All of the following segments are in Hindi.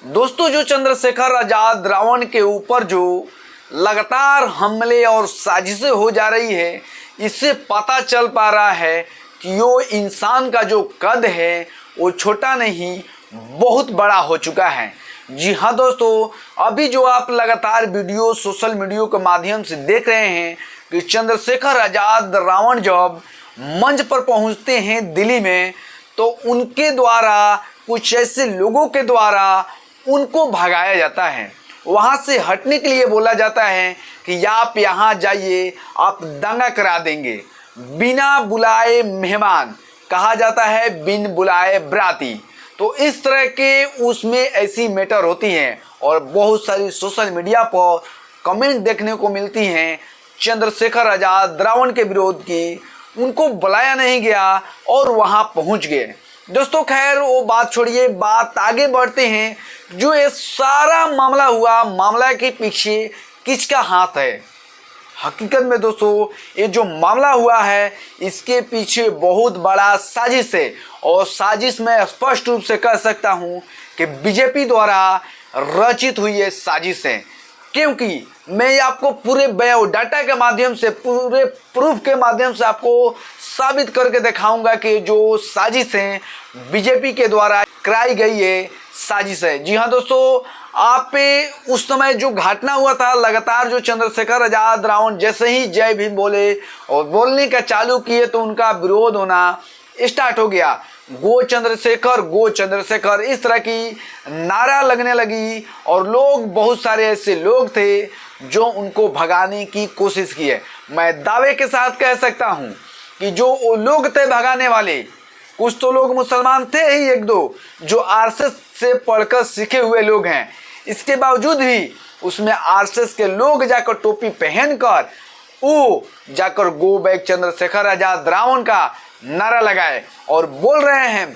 दोस्तों, जो चंद्रशेखर आजाद रावण के ऊपर जो लगातार हमले और साजिशें हो जा रही है, इससे पता चल पा रहा है कि वो इंसान का जो कद है वो छोटा नहीं, बहुत बड़ा हो चुका है। जी हाँ दोस्तों, अभी जो आप लगातार वीडियो सोशल मीडिया के माध्यम से देख रहे हैं कि चंद्रशेखर आजाद रावण जब मंच पर पहुंचते हैं दिल्ली में, तो उनके द्वारा कुछ ऐसे लोगों के द्वारा उनको भगाया जाता है। वहाँ से हटने के लिए बोला जाता है कि आप यहाँ जाइए, आप दंगा करा देंगे। बिना बुलाए मेहमान, कहा जाता है बिन बुलाए बराती। तो इस तरह के उसमें ऐसी मैटर होती हैं और बहुत सारी सोशल मीडिया पर कमेंट देखने को मिलती हैं चंद्रशेखर आजाद रावण के विरोध की। उनको बुलाया नहीं गया और वहाँ पहुँच गए। दोस्तों खैर वो बात छोड़िए, बात आगे बढ़ते हैं। जो ये सारा मामला हुआ, मामला के पीछे किसका हाथ है? हकीकत में दोस्तों ये जो मामला हुआ है इसके पीछे बहुत बड़ा साजिश है, और साजिश मैं स्पष्ट रूप से कह सकता हूं कि बीजेपी द्वारा रचित हुई ये साजिश है। क्योंकि मैं आपको पूरे बायोडाटा के माध्यम से, पूरे प्रूफ के माध्यम से आपको साबित करके दिखाऊंगा कि जो साजिश है बीजेपी के द्वारा कराई गई ये साजिश है। जी हाँ दोस्तों, आप पे उस समय जो घटना हुआ था, लगातार जो चंद्रशेखर आजाद रावण जैसे ही जय भीम बोले और बोलने का चालू किए तो उनका विरोध होना स्टार्ट हो गया। गो चंद्रशेखर इस तरह की नारा लगने लगी, और लोग, बहुत सारे ऐसे लोग थे जो उनको भगाने की कोशिश किए। मैं दावे के साथ कह सकता हूं कि जो वो लोग थे भगाने वाले, कुछ तो लोग मुसलमान थे ही, एक दो जो आरएसएस से पढ़कर सीखे हुए लोग हैं। इसके बावजूद भी उसमें आरएसएस के लोग जाकर टोपी पहनकर वो जाकर गो बैक चंद्रशेखर आजाद रावण का नारा लगाए और बोल रहे हैं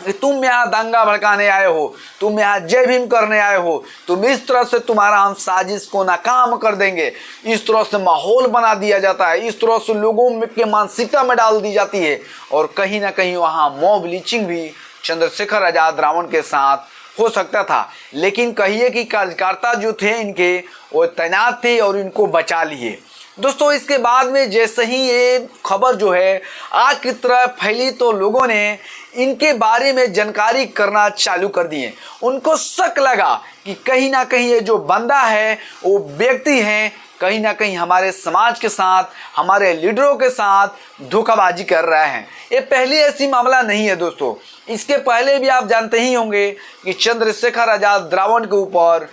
कि तुम यहाँ दंगा भड़काने आए हो, तुम यहाँ जय भीम करने आए हो, तुम इस तरह से तुम्हारा हम साजिश को नाकाम कर देंगे। इस तरह से माहौल बना दिया जाता है, इस तरह से लोगों के मानसिकता में डाल दी जाती है, और कहीं ना कहीं वहाँ मॉब लिंचिंग भी चंद्रशेखर आजाद रावण के साथ हो सकता था। लेकिन कहिए कि कार्यकर्ता जो थे इनके वो तैनात थे और इनको बचा लिए। दोस्तों इसके बाद में जैसे ही ये खबर जो है आग की तरह फैली, तो लोगों ने इनके बारे में जानकारी करना चालू कर दिए। उनको शक लगा कि कहीं ना कहीं ये जो बंदा है वो व्यक्ति है, कहीं ना कहीं हमारे समाज के साथ, हमारे लीडरों के साथ धोखाबाजी कर रहा है। ये पहली ऐसी मामला नहीं है दोस्तों, इसके पहले भी आप जानते ही होंगे कि चंद्रशेखर आजाद रावण के ऊपर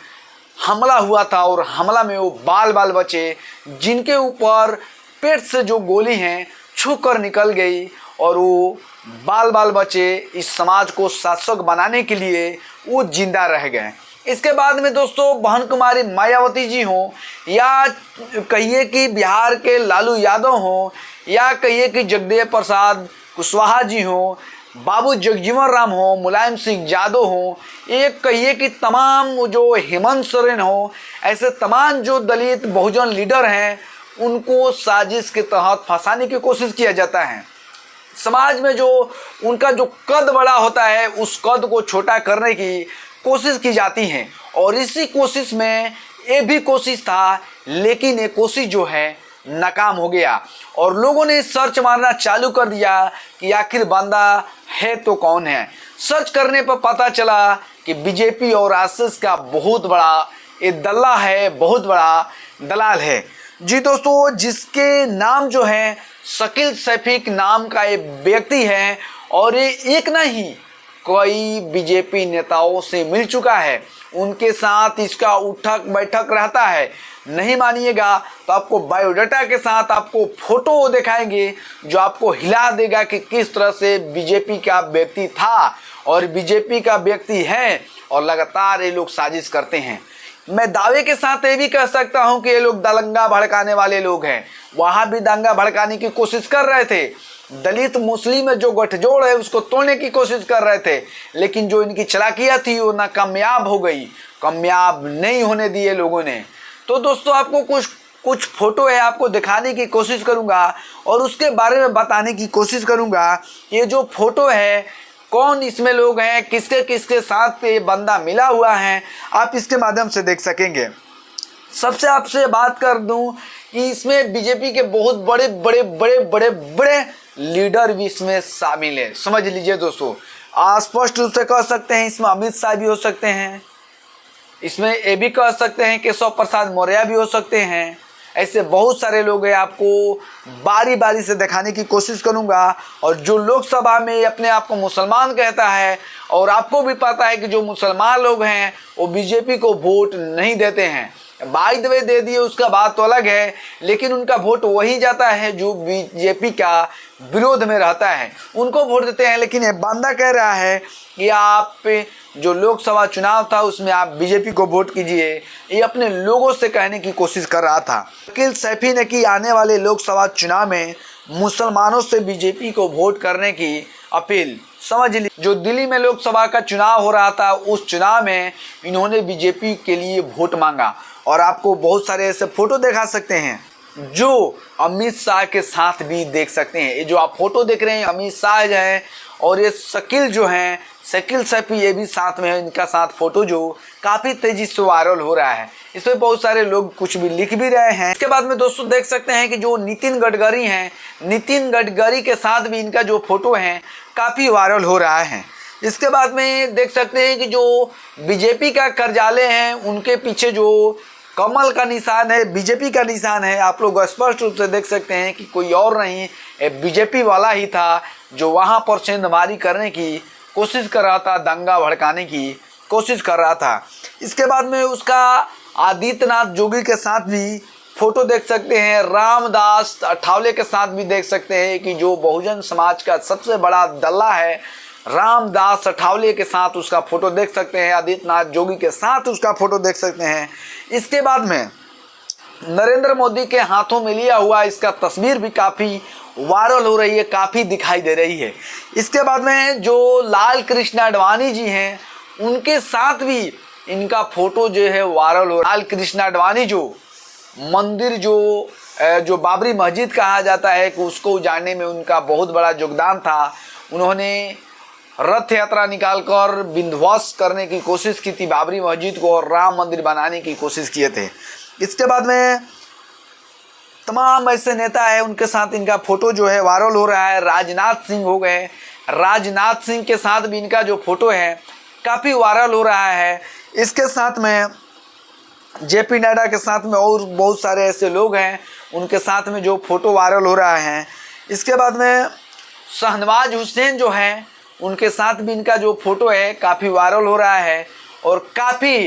हमला हुआ था, और हमला में वो बाल बचे, जिनके ऊपर पेट से जो गोली हैं छू कर निकल गई, और वो बाल बचे इस समाज को शासक बनाने के लिए वो जिंदा रह गए। इसके बाद में दोस्तों बहन कुमारी मायावती जी हों, या कहिए कि बिहार के लालू यादव हों, या कहिए कि जगदेव प्रसाद कुशवाहा जी हों, बाबू जगजीवन राम हो, मुलायम सिंह यादव हो, एक कहिए कि तमाम जो हेमंत सोरेन हो, ऐसे तमाम जो दलित बहुजन लीडर हैं उनको साजिश के तहत फंसाने की कोशिश किया जाता है। समाज में जो उनका जो कद बड़ा होता है उस कद को छोटा करने की कोशिश की जाती है, और इसी कोशिश में ये भी कोशिश था, लेकिन ये कोशिश जो है नाकाम हो गया, और लोगों ने सर्च मारना चालू कर दिया कि आखिर बंदा है तो कौन है। सर्च करने पर पता चला कि बीजेपी और आरएसएस का बहुत बड़ा ये दल्ला है, बहुत बड़ा दलाल है। जी दोस्तों, जिसके नाम जो है शकील सैफिक नाम का एक व्यक्ति है, और ये एक नहीं कई बीजेपी नेताओं से मिल चुका है, उनके साथ इसका उठक बैठक रहता है। नहीं मानिएगा तो आपको बायोडाटा के साथ आपको फोटो दिखाएंगे जो आपको हिला देगा कि किस तरह से बीजेपी का व्यक्ति था और बीजेपी का व्यक्ति है, और लगातार ये लोग साजिश करते हैं। मैं दावे के साथ ये भी कह सकता हूं कि ये लोग दंगा भड़काने वाले लोग हैं। वहां भी दंगा भड़काने की कोशिश कर रहे थे, दलित मुस्लिम में जो गठजोड़ है उसको तोड़ने की कोशिश कर रहे थे, लेकिन जो इनकी चालाकियां थी वो नाकामयाब हो गई, कामयाब नहीं होने दिए लोगों ने। तो दोस्तों आपको कुछ फोटो है आपको दिखाने की कोशिश करूंगा और उसके बारे में बताने की कोशिश करूंगा। ये जो फोटो है कौन इसमें लोग हैं, किसके किसके साथ ये बंदा मिला हुआ है, आप इसके माध्यम से देख सकेंगे। सबसे आपसे बात कर दूं कि इसमें बीजेपी के बहुत बड़े बड़े बड़े बड़े बड़े लीडर भी इसमें शामिल है। समझ लीजिए दोस्तों, स्पष्ट रूप से कह सकते हैं इसमें अमित शाह भी हो सकते हैं, इसमें ये भी कह सकते हैं केशव प्रसाद मौर्य भी हो सकते हैं। ऐसे बहुत सारे लोग हैं, आपको बारी बारी से दिखाने की कोशिश करूंगा। और जो लोकसभा में अपने आप को मुसलमान कहता है, और आपको भी पता है कि जो मुसलमान लोग हैं वो बीजेपी को वोट नहीं देते हैं, बाय द वे दे दिए उसका बात तो अलग है, लेकिन उनका वोट वही जाता है जो बीजेपी का विरोध में रहता है, उनको वोट देते हैं। लेकिन ये बंदा कह रहा है कि आप जो लोकसभा चुनाव था उसमें आप बीजेपी को वोट कीजिए, ये अपने लोगों से कहने की कोशिश कर रहा था। वकील सैफी ने की आने वाले लोकसभा चुनाव में मुसलमानों से बीजेपी को वोट करने की अपील। समझ ली, जो दिल्ली में लोकसभा का चुनाव हो रहा था उस चुनाव में इन्होंने बीजेपी के लिए वोट मांगा। और आपको बहुत सारे ऐसे फोटो दिखा सकते हैं जो अमित शाह के साथ भी देख सकते हैं। ये जो आप फोटो देख रहे हैं अमित शाह जो है, और ये शकील जो हैं, शकील सैफी, ये भी साथ में है। इनका साथ फोटो जो काफ़ी तेजी से वायरल हो रहा है, इसमें बहुत सारे लोग कुछ भी लिख भी रहे हैं। इसके बाद में दोस्तों देख सकते हैं कि जो नितिन गडकरी हैं, नितिन गडकरी के साथ भी इनका जो फोटो है काफ़ी वायरल हो रहा है। इसके बाद में देख सकते हैं कि जो बीजेपी का कार्यालय है उनके पीछे जो कमल का निशान है, बीजेपी का निशान है। आप लोग स्पष्ट रूप से देख सकते हैं कि कोई और नहीं, बीजेपी वाला ही था जो वहां पर सेंधमारी करने की कोशिश कर रहा था, दंगा भड़काने की कोशिश कर रहा था। इसके बाद में उसका आदित्यनाथ जोगी के साथ भी फोटो देख सकते हैं, रामदास अठावले के साथ भी देख सकते हैं कि जो बहुजन समाज का सबसे बड़ा दल्ला है, रामदास अठावले के साथ उसका फोटो देख सकते हैं, आदित्यनाथ जोगी के साथ उसका फोटो देख सकते हैं। इसके बाद में नरेंद्र मोदी के हाथों में लिया हुआ इसका तस्वीर भी काफ़ी वायरल हो रही है, काफ़ी दिखाई दे रही है। इसके बाद में जो लाल कृष्ण आडवाणी जी हैं उनके साथ भी इनका फोटो जो है वायरल हो। लाल कृष्ण आडवाणी जो मंदिर जो बाबरी मस्जिद कहा जाता है कि उसको उजाड़ने में उनका बहुत बड़ा योगदान था। उन्होंने रथ यात्रा निकालकर विध्वंस करने की कोशिश की थी बाबरी मस्जिद को, और राम मंदिर बनाने की कोशिश किए थे। इसके बाद में तमाम ऐसे नेता है उनके साथ इनका फोटो जो है वायरल हो रहा है। राजनाथ सिंह हो गए, राजनाथ सिंह के साथ भी इनका जो फोटो है काफ़ी वायरल हो रहा है। इसके साथ में जेपी नड्डा के साथ में और बहुत सारे ऐसे लोग हैं उनके साथ में जो फोटो वायरल हो रहा है। इसके बाद में शहनवाज हुसैन जो है उनके साथ भी इनका जो फोटो है काफ़ी वायरल हो रहा है। और काफ़ी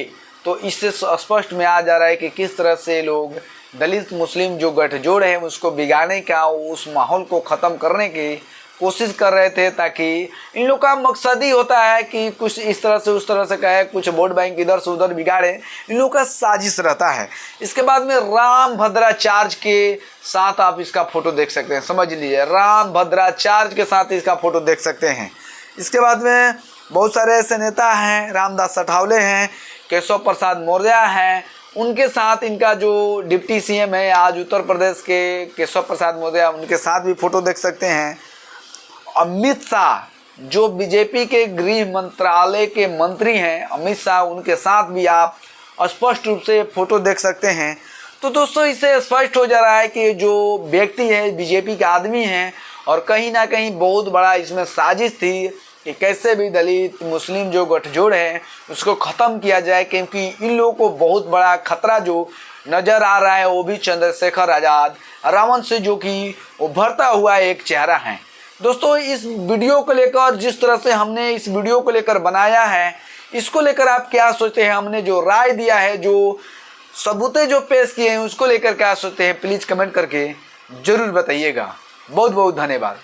तो इससे स्पष्ट में आ जा रहा है कि किस तरह से लोग दलित मुस्लिम जो गठजोड़ है उसको बिगाड़ने का, उस माहौल को ख़त्म करने की कोशिश कर रहे थे, ताकि इन लोग का मकसद ही होता है कि कुछ इस तरह से उस तरह से कहे, कुछ वोट बैंक इधर से उधर बिगाड़े, इन लोग का साजिश रहता है। इसके बाद में राम भद्राचार्य के साथ आप इसका फोटो देख सकते हैं। समझ लीजिए, राम भद्राचार्य के साथ इसका फोटो देख सकते हैं। इसके बाद में बहुत सारे ऐसे नेता हैं, रामदास अठावले हैं, केशव प्रसाद मौर्य हैं, उनके साथ इनका जो डिप्टी सीएम है आज उत्तर प्रदेश के केशव प्रसाद मौर्य, उनके साथ भी फोटो देख सकते हैं। अमित शाह जो बीजेपी के गृह मंत्रालय के मंत्री हैं, अमित शाह, उनके साथ भी आप स्पष्ट रूप से फोटो देख सकते हैं। तो दोस्तों इससे स्पष्ट हो जा रहा है कि जो व्यक्ति है बीजेपी के आदमी हैं, और कहीं ना कहीं बहुत बड़ा इसमें साजिश थी कि कैसे भी दलित मुस्लिम जो गठजोड़ है उसको ख़त्म किया जाए, क्योंकि इन लोगों को बहुत बड़ा खतरा जो नज़र आ रहा है वो भी चंद्रशेखर आज़ाद रावण से, जो कि उभरता हुआ एक चेहरा है। दोस्तों इस वीडियो को लेकर, जिस तरह से हमने इस वीडियो को लेकर बनाया है, इसको लेकर आप क्या सोचते हैं? हमने जो राय दिया है, जो सबूतें जो पेश किए हैं, उसको लेकर क्या सोचते हैं? प्लीज़ कमेंट करके ज़रूर बताइएगा। बहुत बहुत धन्यवाद।